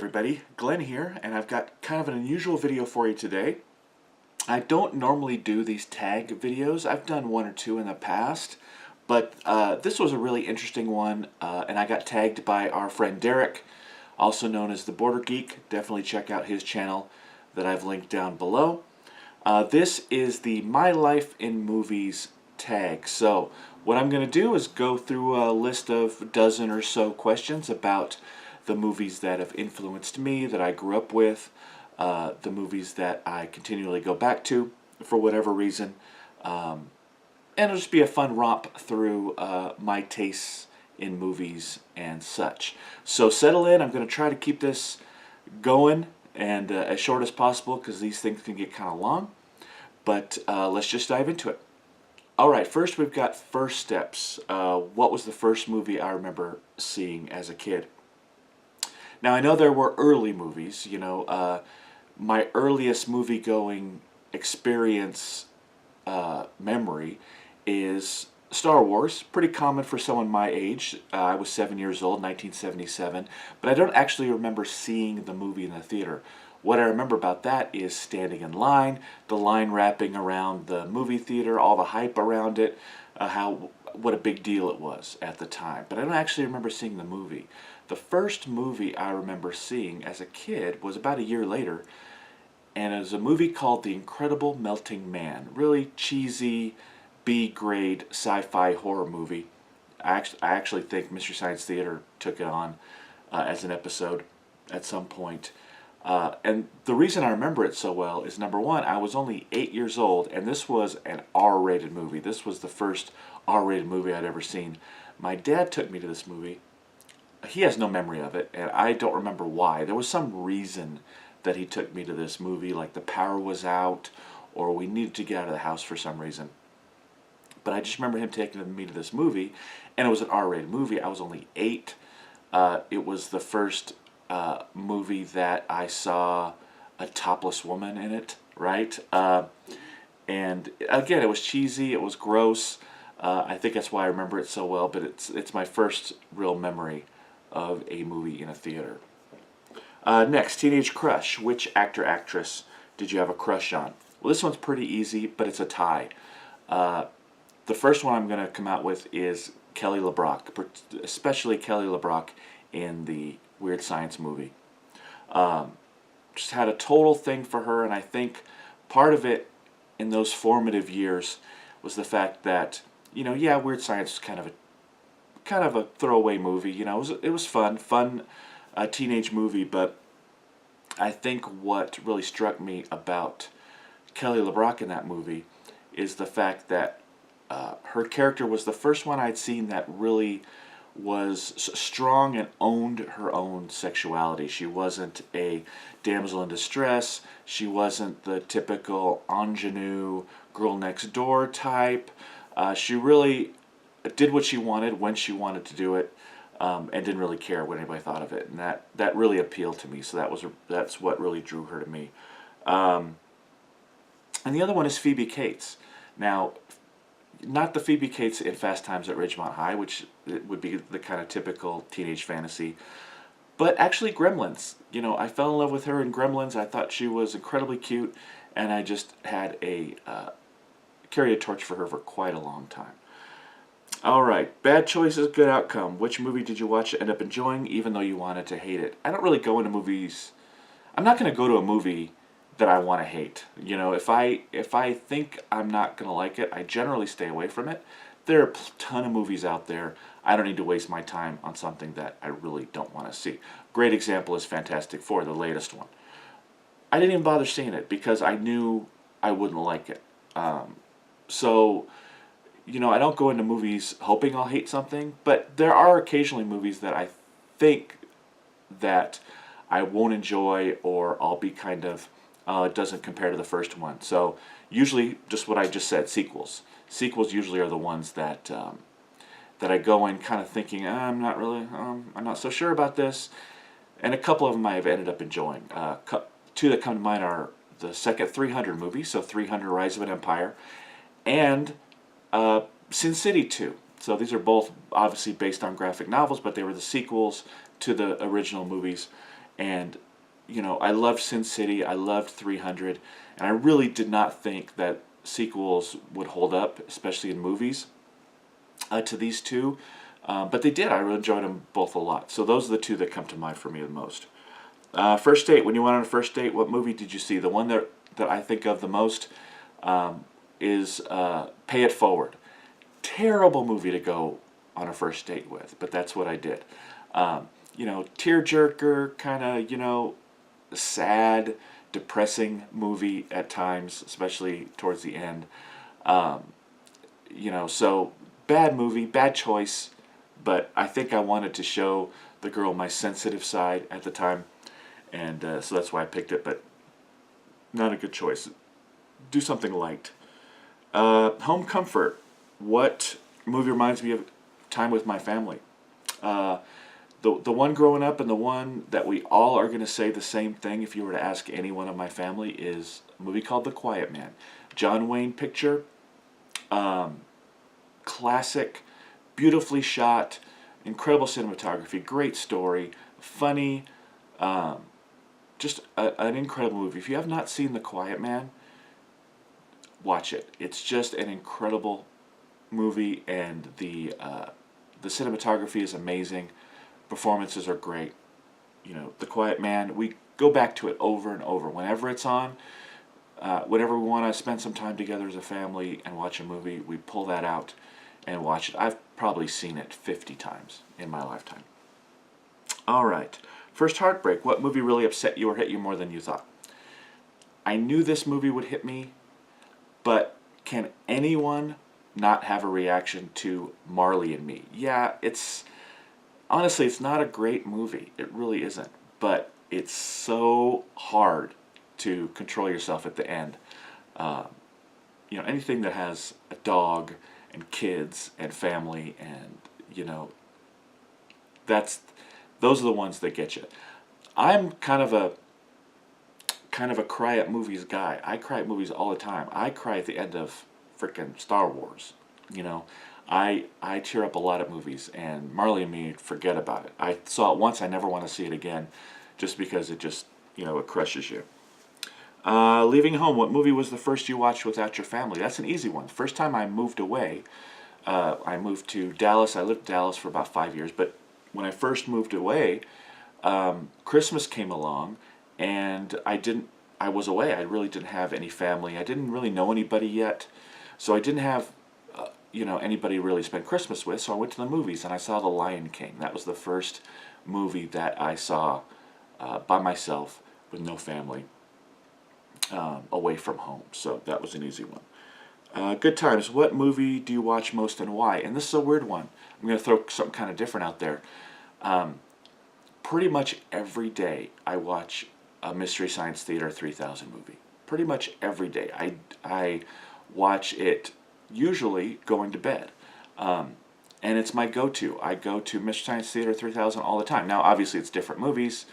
everybody, Glenn here, and I've got kind of an unusual video for you today. I don't normally do these tag videos. I've done one or two in the past, but this was a really interesting one, and I got tagged by our friend Derek, also known as the Border Geek. Definitely check out his channel that I've linked down below. This is the My Life in Movies tag. So what I'm going to do is go through a list of a dozen or so questions about the movies that have influenced me, that I grew up with, the movies that I continually go back to for whatever reason. And it'll just be a fun romp through my tastes in movies and such. So settle in. I'm going to try to keep this going and as short as possible because these things can get kind of long. But let's just dive into it. Alright, first we've got first steps. What was the first movie I remember seeing as a kid? Now I know there were early movies, you know, my earliest movie-going experience memory is Star Wars. Pretty common for someone my age. I was 7 years old, 1977, but I don't actually remember seeing the movie in the theater. What I remember about that is standing in line, the line wrapping around the movie theater, all the hype around it, what a big deal it was at the time. But I don't actually remember seeing the movie. The first movie I remember seeing as a kid was about a year later, and it was a movie called The Incredible Melting Man. Really cheesy, B-grade sci-fi horror movie. I actually think Mystery Science Theater took it on as an episode at some point. And the reason I remember it so well is, number one, I was only 8 years old, and this was an R-rated movie. This was the first R-rated movie I'd ever seen. My dad took me to this movie. He has no memory of it, and I don't remember why. There was some reason that he took me to this movie, like the power was out, or we needed to get out of the house for some reason. But I just remember him taking me to this movie, and it was an R-rated movie. I was only 8. It was the first movie that I saw a topless woman in it, right? And again, it was cheesy, it was gross. I think that's why I remember it so well, but it's my first real memory of a movie in a theater. Next, teenage crush. Which actor, actress did you have a crush on? Well, this one's pretty easy, but it's a tie. The first one I'm going to come out with is Kelly LeBrock, especially Kelly LeBrock in the Weird Science movie. Just had a total thing for her, and I think part of it in those formative years was the fact that, you know, yeah, Weird Science was kind of a throwaway movie. You know, it was fun teenage movie, but I think what really struck me about Kelly LeBrock in that movie is the fact that her character was the first one I'd seen that really was strong and owned her own sexuality. She wasn't a damsel in distress. She wasn't the typical ingenue girl next door type. She really did what she wanted when she wanted to do it, and didn't really care what anybody thought of it. And that really appealed to me. So that's what really drew her to me. And the other one is Phoebe Cates. Now, not the Phoebe Cates in Fast Times at Ridgemont High, which would be the kind of typical teenage fantasy, but actually Gremlins. You know, I fell in love with her in Gremlins. I thought she was incredibly cute, and I just had carried a torch for her for quite a long time. Alright, bad choices, good outcome. Which movie did you watch and end up enjoying even though you wanted to hate it? I don't really go into movies. I'm not going to go to a movie that I want to hate. You know, if I think I'm not going to like it, I generally stay away from it. There are a ton of movies out there. I don't need to waste my time on something that I really don't want to see. Great example is Fantastic Four, the latest one. I didn't even bother seeing it because I knew I wouldn't like it. So, you know, I don't go into movies hoping I'll hate something, but there are occasionally movies that I think that I won't enjoy, or I'll be kind of, it doesn't compare to the first one. So usually, just what I just said, sequels. Sequels usually are the ones that that I go in kind of thinking, I'm not so sure about this. And a couple of them I have ended up enjoying. Two that come to mind are the second 300 movie, so 300 Rise of an Empire, and Sin City 2. So these are both obviously based on graphic novels, but they were the sequels to the original movies. And, you know, I loved Sin City, I loved 300, and I really did not think that sequels would hold up, especially in movies, to these two. But they did. I really enjoyed them both a lot. So those are the two that come to mind for me the most. First date. When you went on a first date, what movie did you see? The one that I think of the most is Pay It Forward. Terrible movie to go on a first date with, but that's what I did. You know, tearjerker, kind of, you know, sad, depressing movie at times, especially towards the end. You know, so bad movie, bad choice, but I think I wanted to show the girl my sensitive side at the time, and so that's why I picked it, but not a good choice. Do something light. Home comfort. What movie reminds me of time with my family? The one growing up and the one that we all are going to say the same thing if you were to ask anyone of my family is a movie called The Quiet Man. John Wayne picture. Classic, beautifully shot, incredible cinematography, great story, funny, just an incredible movie. If you have not seen The Quiet Man, watch it. It's just an incredible movie, and the cinematography is amazing. Performances are great. You know, The Quiet Man, we go back to it over and over. Whenever it's on, whenever we want to spend some time together as a family and watch a movie, we pull that out and watch it. I've probably seen it 50 times in my lifetime. All right. First heartbreak. What movie really upset you or hit you more than you thought? I knew this movie would hit me, but can anyone not have a reaction to Marley and Me? Yeah, honestly, it's not a great movie. It really isn't. But it's so hard to control yourself at the end. You know, anything that has a dog and kids and family, and, you know, those are the ones that get you. I'm kind of a cry at movies guy. I cry at movies all the time. I cry at the end of frickin' Star Wars. You know, I tear up a lot at movies, and Marley and Me, forget about it. I saw it once, I never want to see it again, just because it just, you know, it crushes you. Leaving home, what movie was the first you watched without your family? That's an easy one. First time I moved away, I moved to Dallas. I lived in Dallas for about 5 years, but when I first moved away, Christmas came along, and I was away. I really didn't have any family. I didn't really know anybody yet, so I didn't have, you know, anybody really spend Christmas with, so I went to the movies, and I saw The Lion King. That was the first movie that I saw by myself with no family, away from home, so that was an easy one. Good times. What movie do you watch most and why? And this is a weird one. I'm going to throw something kind of different out there. Pretty much every day I watch a Mystery Science Theater 3000 movie. Pretty much every day. I watch it usually going to bed. And it's my go-to. I go to Mystery Science Theater 3000 all the time. Now, obviously, it's different movies.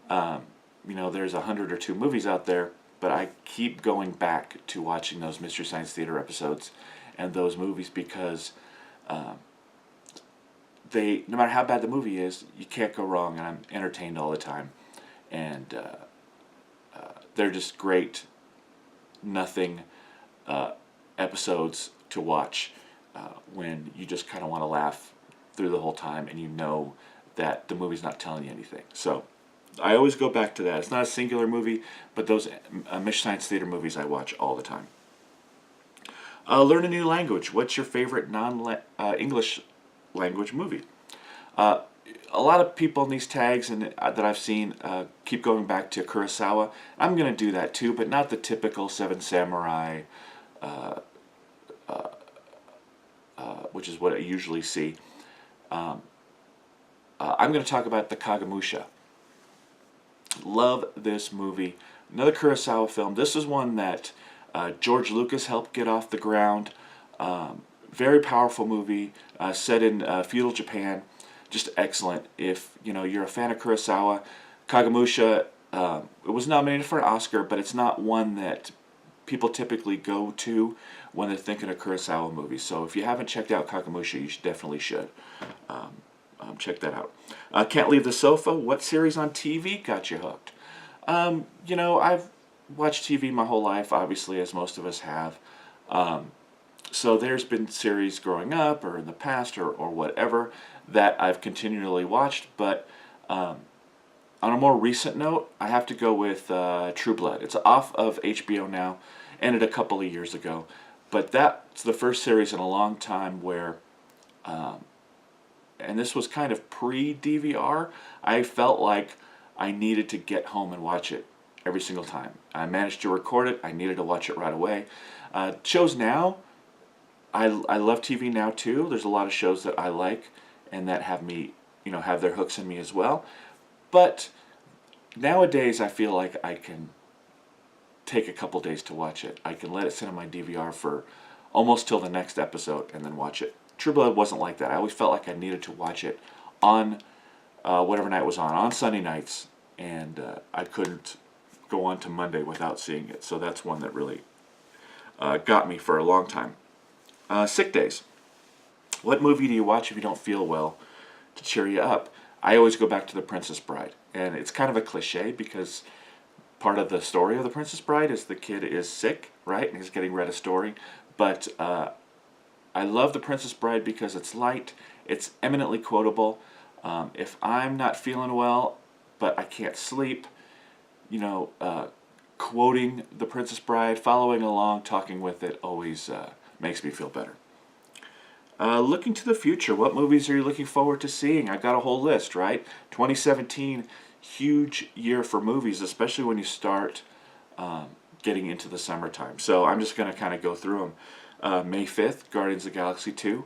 You know, there's 100 or 2 movies out there, but I keep going back to watching those Mystery Science Theater episodes and those movies because no matter how bad the movie is, you can't go wrong, and I'm entertained all the time. And they're just great, nothing episodes to watch when you just kind of want to laugh through the whole time, and you know that the movie's not telling you anything. So I always go back to that. It's not a singular movie, but those Mystery Science Theater movies I watch all the time. Learn a new language. What's your favorite non-English language movie? A lot of people in these tags that I've seen keep going back to Kurosawa. I'm going to do that too, but not the typical Seven Samurai, which is what I usually see. I'm going to talk about the Kagemusha. Love this movie. Another Kurosawa film. This is one that George Lucas helped get off the ground. Very powerful movie, set in feudal Japan. Just excellent. If you're a fan of Kurosawa, Kagemusha, it was nominated for an Oscar, but it's not one that people typically go to when they're thinking of Kurosawa movies. So if you haven't checked out Kagemusha, you definitely should. check that out. Can't Leave the Sofa. What series on TV got you hooked? I've watched TV my whole life, obviously, as most of us have. So there's been series growing up or in the past or whatever that I've continually watched. But on a more recent note, I have to go with True Blood. It's off of HBO now, ended a couple of years ago. But that's the first series in a long time where, and this was kind of pre-DVR, I felt like I needed to get home and watch it every single time. I managed to record it. I needed to watch it right away. Shows now, I love TV now too. There's a lot of shows that I like and that have me, have their hooks in me as well. But nowadays I feel like I can take a couple days to watch it. I can let it sit on my DVR for almost till the next episode and then watch it. True Blood wasn't like that. I always felt like I needed to watch it on whatever night it was on Sunday nights, and I couldn't go on to Monday without seeing it. So that's one that really got me for a long time. Sick days. What movie do you watch if you don't feel well to cheer you up? I always go back to The Princess Bride, and it's kind of a cliche because part of the story of The Princess Bride is the kid is sick, right, and he's getting read a story. But I love The Princess Bride because it's light, it's eminently quotable. If I'm not feeling well, but I can't sleep, quoting The Princess Bride, following along, talking with it always makes me feel better. Looking to the future, what movies are you looking forward to seeing? I've got a whole list, right? 2017, huge year for movies, especially when you start getting into the summertime. So I'm just going to kind of go through them. May 5th, Guardians of the Galaxy 2.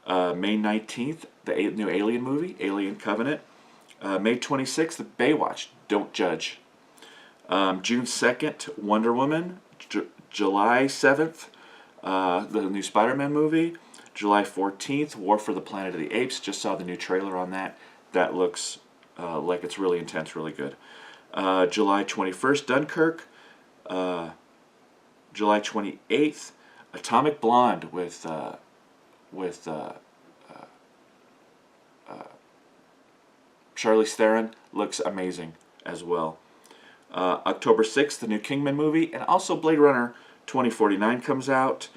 May 19th, the new Alien movie, Alien Covenant. May 26th, Baywatch, Don't Judge. June 2nd, Wonder Woman. July 7th, the new Spider-Man movie. July 14th, War for the Planet of the Apes. Just saw the new trailer on that. That looks like it's really intense, really good. July 21st, Dunkirk. July 28th, Atomic Blonde with Charlize Theron. Looks amazing as well. October 6th, the new Kingman movie, and also Blade Runner 2049 comes out.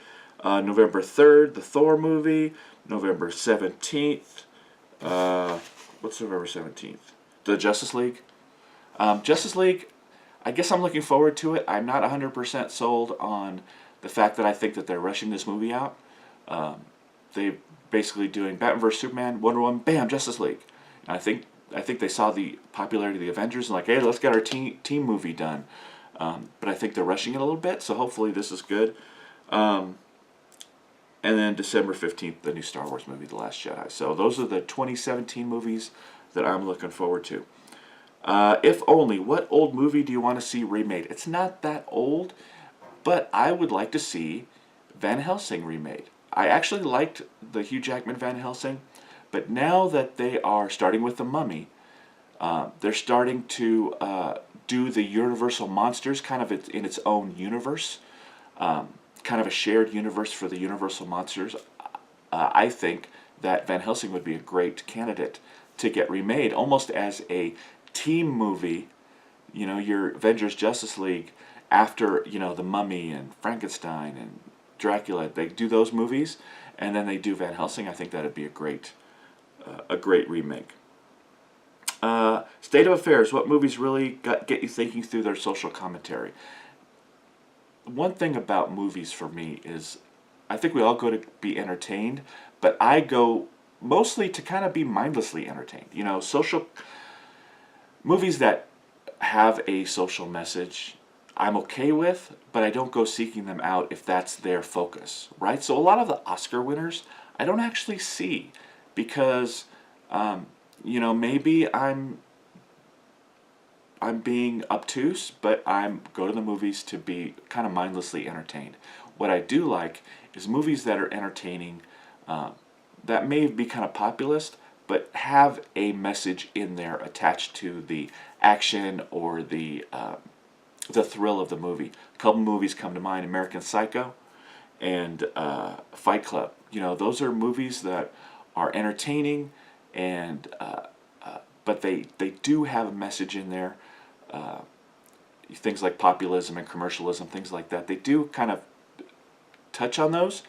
November 3rd, the Thor movie. November 17th, what's November 17th? The Justice League. Justice League, I guess I'm looking forward to it. I'm not 100% sold on the fact that I think that they're rushing this movie out. They basically doing Batman vs Superman, Wonder Woman, bam, Justice League. And I think they saw the popularity of the Avengers and like, hey, let's get our team movie done. But I think they're rushing it a little bit, so hopefully this is good. And then December 15th, the new Star Wars movie, The Last Jedi. So those are the 2017 movies that I'm looking forward to. If only, what old movie do you want to see remade? It's not that old, but I would like to see Van Helsing remade. I actually liked the Hugh Jackman Van Helsing, but now that they are starting with The Mummy, they're starting to do the Universal Monsters kind of in its own universe, kind of a shared universe for the Universal Monsters. I think that Van Helsing would be a great candidate to get remade, almost as a team movie, your Avengers Justice League after, The Mummy and Frankenstein and Dracula. They do those movies, and then they do Van Helsing. I think that would be a great remake. State of affairs. What movies really get you thinking through their social commentary? One thing about movies for me is I think we all go to be entertained, but I go mostly to kind of be mindlessly entertained. Social movies that have a social message I'm okay with, but I don't go seeking them out if that's their focus, right? So a lot of the Oscar winners I don't actually see because, maybe I'm being obtuse, but I'm go to the movies to be kind of mindlessly entertained. What I do like is movies that are entertaining, that may be kind of populist, but have a message in there attached to the action or the thrill of the movie. A couple movies come to mind: American Psycho and Fight Club. Those are movies that are entertaining and but they do have a message in there. Things like populism and commercialism, things like that. They do kind of touch on those,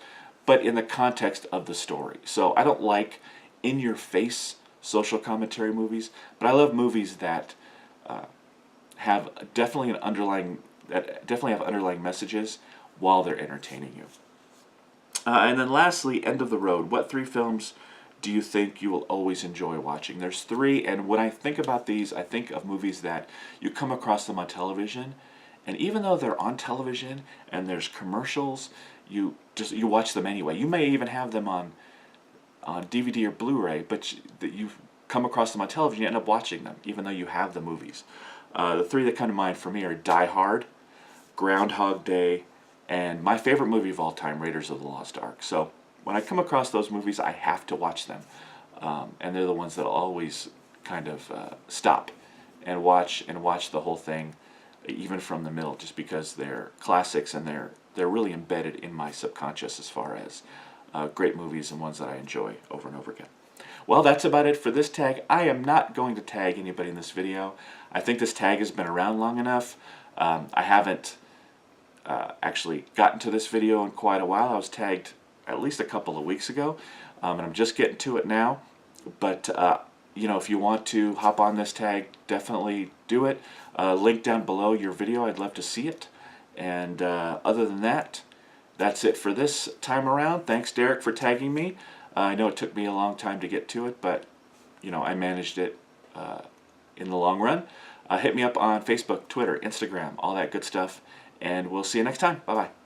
but in the context of the story. So I don't like in-your-face social commentary movies, but I love movies that have definitely have underlying messages while they're entertaining you. And then lastly, end of the road. What 3 films do you think you will always enjoy watching? There's 3, and when I think about these, I think of movies that you come across them on television, and even though they're on television and there's commercials, you watch them anyway. You may even have them on DVD or Blu-ray, but you come across them on television, you end up watching them, even though you have the movies. The 3 that come to mind for me are Die Hard, Groundhog Day, and my favorite movie of all time, Raiders of the Lost Ark. So when I come across those movies, I have to watch them. And they're the ones that I'll always kind of stop and watch the whole thing, even from the middle, just because they're classics and they're really embedded in my subconscious as far as great movies and ones that I enjoy over and over again. Well, that's about it for this tag. I am not going to tag anybody in this video. I think this tag has been around long enough. I haven't actually gotten to this video in quite a while. I was tagged at least a couple of weeks ago, and I'm just getting to it now. But you know, if you want to hop on this tag, definitely do it. Link down below your video. I'd love to see it. And other than that, that's it for this time around. Thanks, Derek, for tagging me. I know it took me a long time to get to it, but you know, I managed it in the long run. Hit me up on Facebook, Twitter, Instagram, all that good stuff. And we'll see you next time. Bye-bye.